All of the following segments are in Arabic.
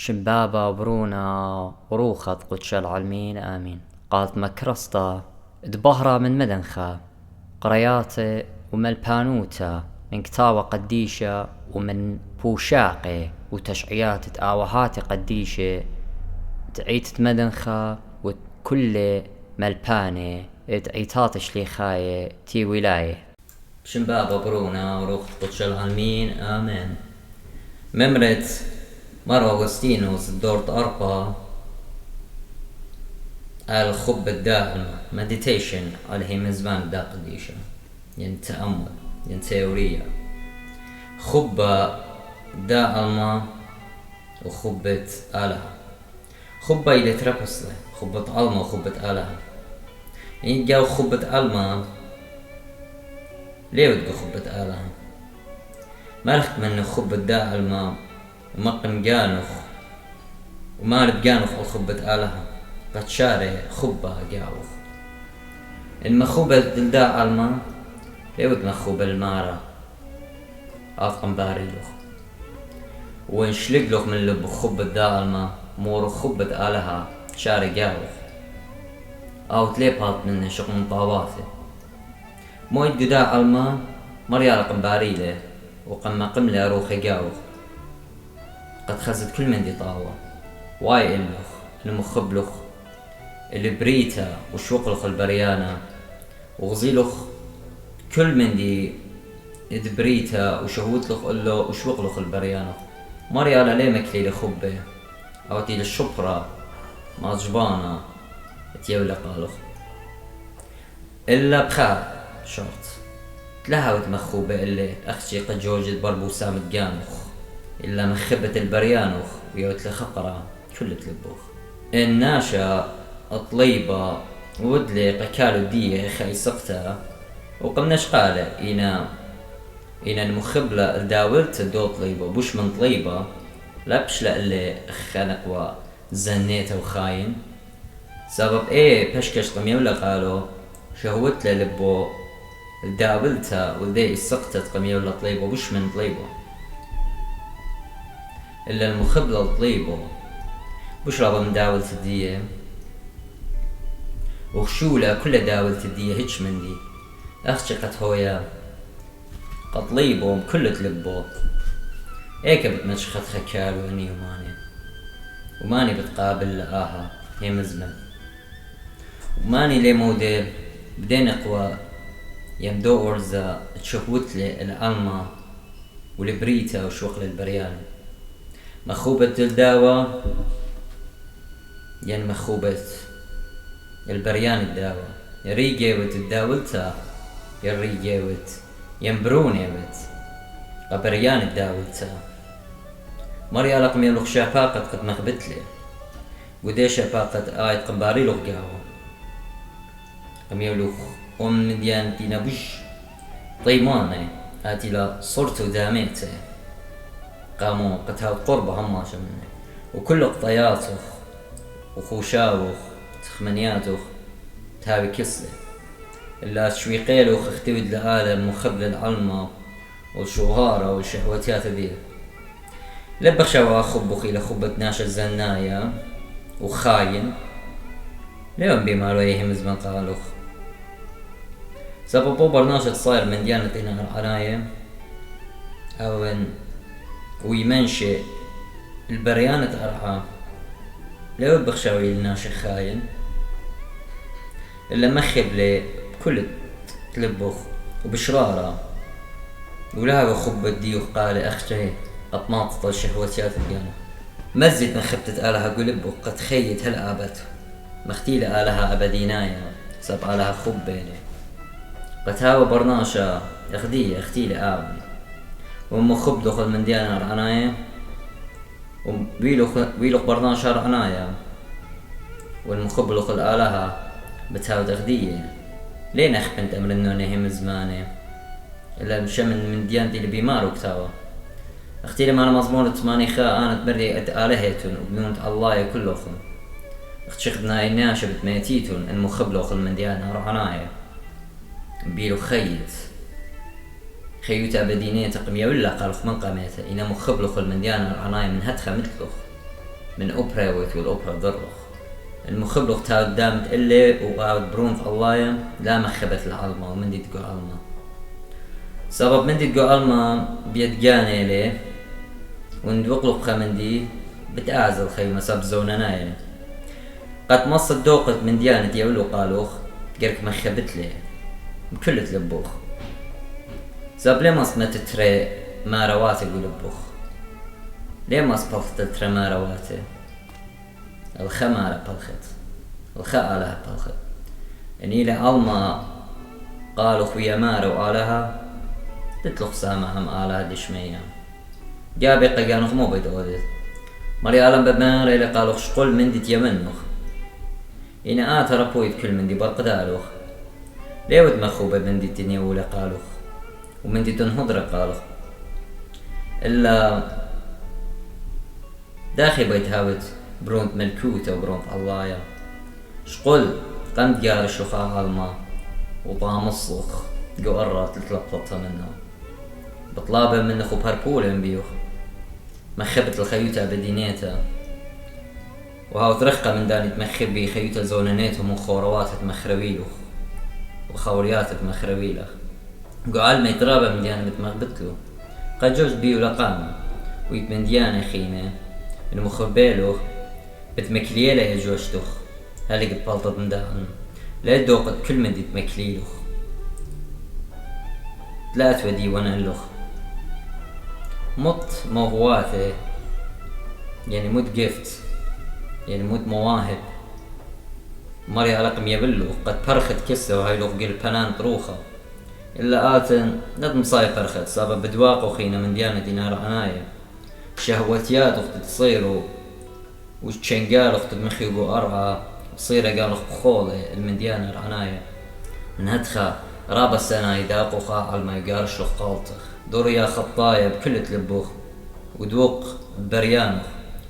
شبابة برونا وروخت قدش العالمين آمين. قالت مكرسطة دبهرة من مدنخة قرياتي وملبانوتا من كتابة قديشة ومن بوشاقي وتشعيات تآوهات قديشة تعيت مدنخة وكل ملباني تعيتات شليخاية تي ولاية. شبابة برونا وروخت قدش العالمين آمين. ممرت مار أغسطينوس الدورت أربعة على الخب الدائمة meditation على هي مزمان دا قديشة يعني تأمل يعني تيورية خبة دائمة وخبة آلهة خبة إلي تربصلي خبة ألمة وخبة آلهة يعني جاو خبة ألمة ليه بدك خبة آلهة ما رخت من خبة دائمة ومقن جانوخ ومالب جانوخ الخبة آلهة قد شاري خبة جاوخ المخوبة دلداء الماء ليود مخوبة المارة آفقن باريلوخ وانشلق لوخ من لب خبة داء الماء مور خبة آلهة شاري جاوخ أو تليبات من شق من طاواتي مويد داء الماء مريال قنباريله وقم قملة روخي جاوخ قد خزت كل من دي طاوة واي إلوخ المخبلوخ اللي بريتا وشوقلوخ البريانة وغزيلوخ كل من دي بريتا وشهوتلوخ إلو وشوقلوخ البريانة مريالا ليه مكلي لخبه أو تي للشبرة ماجبانة تيولا قالوخ إلا بخار شرط تلهاوت مخوبة اللي أختي قد جوجت بربوسة متجانوخ إلا مخبة البريانوخ ويوت لخقرة كل تلبوخ الناشا الطليبة ودلي قكالو ديه خاي سقتا وقمناش قالة إنا المخبلة الداولت دو طليبة بوش من طليبة لابش لألي خانق وزنيته وخاين سبب ايه بشكش قميولا قالو شهوت للبو الداولتا وذي سقطت قميولا طليبة بوش من طليبة إلا المخبلة الطليبة بوش رابا من داولة الدية وخشولة كل داولة الدية هيتش من دي أختي قد هويا قطليبهم كل تلبوط ايكا بتمشخت خكال واني وماني بتقابل لآها هي مزمن وماني لي موديل بدين اقوى يمدو ارزا تشوفوت لي العلمة والبريتا وشوق للبريان مخوبة الداوة يعني مخوبة البريان الداوة يريجيوت الداولتا يريجيوت ينبرونيوت قبريان الداولتا مريا لقم يلوخ شافاقت قد مخبتلي ودي شافاقت آيت قنباري لوخ قاوة قم يلوخ من ديانتي نبش طيماني آتي لا صرتو داميتي قاموا قتال قربة هما شمني وكل قطياتوخ وخوشاوخ تخمنياتوخ تهاوي كسلي إلا تشويقيلوخ اختود لآلة مخبل العلمة والشوهارة والشهوتيات ذي لبخشوا أخبخي لخبة ناشا الزنايا وخاين ليوم بيمالو يهم زمان قالوخ سببو برناشة صاير من ديانة العناية أو ويمنشئ البريانة أرحى ليوم بخشوا لناشا خاين إلا مخب لي كل تلبخ وبشرارة ولا خبة ديوخ قال أختي أطماطة الشهوتيات الجانة مزت مخبتة آلها قلبه قد خيت هالآبت مختيلة آلها أبدينايا سب آلها خبيني قد هاو برناشا أخدية اختيلة آبي ومو خب دخل من ديانا رعنايا ويلوخ برناشا رعنايا والمخب دخل آلها بتهاو تخدية لين أخبنت أمر النوني هم زماني إلا مشمن من ديانتي اللي بيمارو كتاوة اختي لما أنا مضمونة مانيخا أنا تبري آلهتون وبنونت الله كلهم اختشخدنا إناشا بتميتيتون المخبلوخ من ديانا رعنايا بيلو خيوتا بدينية تقمية ولا قالوخ من قاميته إنا مخبلوخ من ديانا رعنايا من هتخا مثلوخ من أوبرا والأوبرا ضرخ المخبلغ تاود دامت إلي وقاود برون في الله لا مخبت العلمة ومن دي تقول علمة سبب من دي تقول علمة بيتقاني لي وندوقلق خمندي بتأعزل خيمة سب زونناي قد مص الدوقت من ديانة يقولوا قالوخ قرك مخبت لي بكل تلبوخ سب ليه مص ما تتري ما رواتي قلبوخ ليه مص بلخت تتري ما رواتي الخا مارا بلخت الخا آلها بلخت يعني إلى علما قالوا خويا مارا وآلها تتلخ سامعهم آلها دشمية جابي قيانوخ مو بيتودد مري آلم بمارا إلى قالوخ شقول من دي تيمنوخ إنا ربويد كل من دي برقدالوخ ليود مخوبة من دي تنيولة قالوخ ومن دي تنهضر قالوخ إلا داخل بيت هاوت برونت ملكوتة وبرونت علايا شقول قمت جار الشخاء عالما وطعم الصوخ قررت تلقطتها منه بطلابة من خو بهربولة بيوخ مخبت الخيوتة بدينيتا وهاو ترخقة من داني تمخبي خيوتة زونانيتهم وخوروات تمخرويلوخ وخوريات تمخرويلخ قعال ما يترابى من ديانة بتمغبتلو قد جوز بيو لقامة ويتمن ديانة خيمة المخبيلوخ بتمكليلة يا جوشتوخ هالي قد بلطت من داعن لا دوقت كل من دي تمكليلوخ تلات ودي ونالوخ مط موهواته يعني مد جيفت يعني مود مواهب مري رقم يبلوخ قد فرخت كسة وهاي لوخ قل بنان طروخة إلا آتن ندم صاي فرخت سبب بدواقو خينا من ديانة دينار عناية شهوتيات اخت تصيرو وشنقال اخت مخيبو أرعى وصيرة قال اخت بخولة المنديانة العناية من هدخة رابا السنة يداقو خاعل ما يقارش لخ قالتخ دوري يا خطايا بكل تلبوخ ودوق بريانخ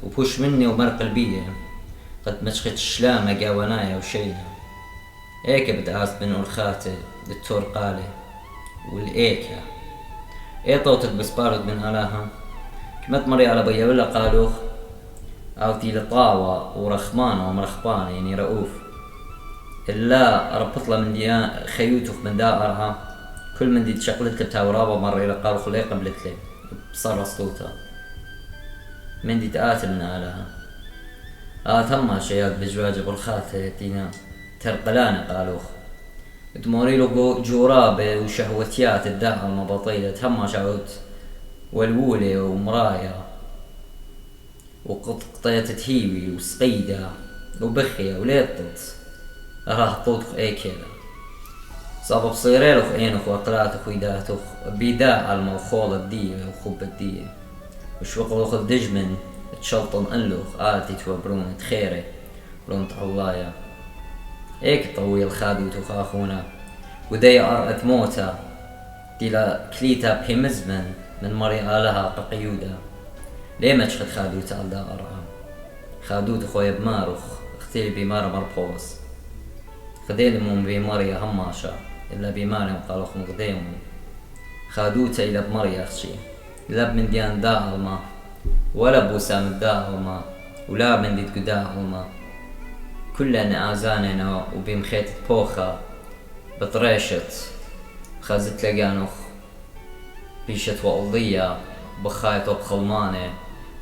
وبوش مني ومر قلبية قد مشخت الشلامة قاونايا وشينا ايكا بتعاس بن أرخاتي دكتور قالي والإيكا اي طوتك بسبارد من آلاها كمت مري على بيا ولا قالوخ اوتي لطاوة ورخمانة ومرخبانة يعني رؤوف إلا ربطلة من ديان خيوتوخ من دائرها كل من دي تشقلت بتاورابا مرة إلى قالوخ لي قبلت لي بصر صوتها من دي تآتل من آلها تما شيات بجواج برخاتة تينا ترقلانة قالوخ تموريلو جورابة وشهوتيات الداعة المبطيلة تما شعوت والولة ومرايا وقطية تهيوي وسقيدة وبخية وليطط راه طوطخ اي كذا صاب بصيريلوخ اينوخ وقلاتوخ ويداتوخ بيداع الموخولة الدية وخوب الدية وشوقلوخ الدجمن تشلطن انلوخ آتي توبرون تخيري برون تعلايا ايك طويل خادوتوخ اخونا ودي ارأت موتا ديلا كليتا بهمزمن من مري آلها ققيودا ليه ما تشخد خادوتا على دائرها خادوت خويا بماروخ اختي بمارا مربوس خديل مون بماريا هماشا إلا بماريا قالوخ مقديم خادوتا إلى بماريا أخشي لا من ديان داعلما ولا بوسام داعلما ولا من ديت داعلما كلنا آزاننا وبمخيت بوخا بطريشت خازت لقانوخ بيشت وقضية بخايط وبخلمانة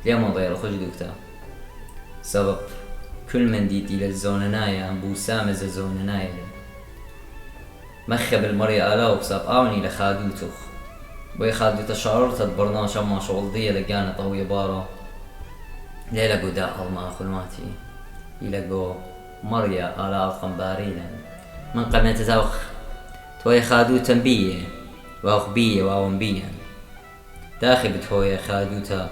ليما ضير خجدوكتا سبب كل من ديت إلى الزوننايا بوسام الزوننايا مخب المري آلا وبساب آوني لخادوتوخ بوي خادوتا شعرت برناش اما شغلضية لقانا طوية بارا ليلقو داء ما خلماتي يلقو مريا آلا القنباريلا من قمت تتوخ توي خادوتا بيه واخ بيه واون بيه داخل بتهويا خادوتا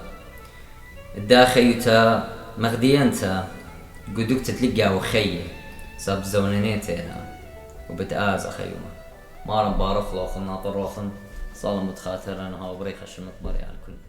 داخيوتا مغديانتا قدوك تتلقى وخيه ساب زونانيتها وبتآز خيومة مارن بارخ لوخن ناطر روخن صالم متخاطر انا هاو بريخ الشمط بري على الكل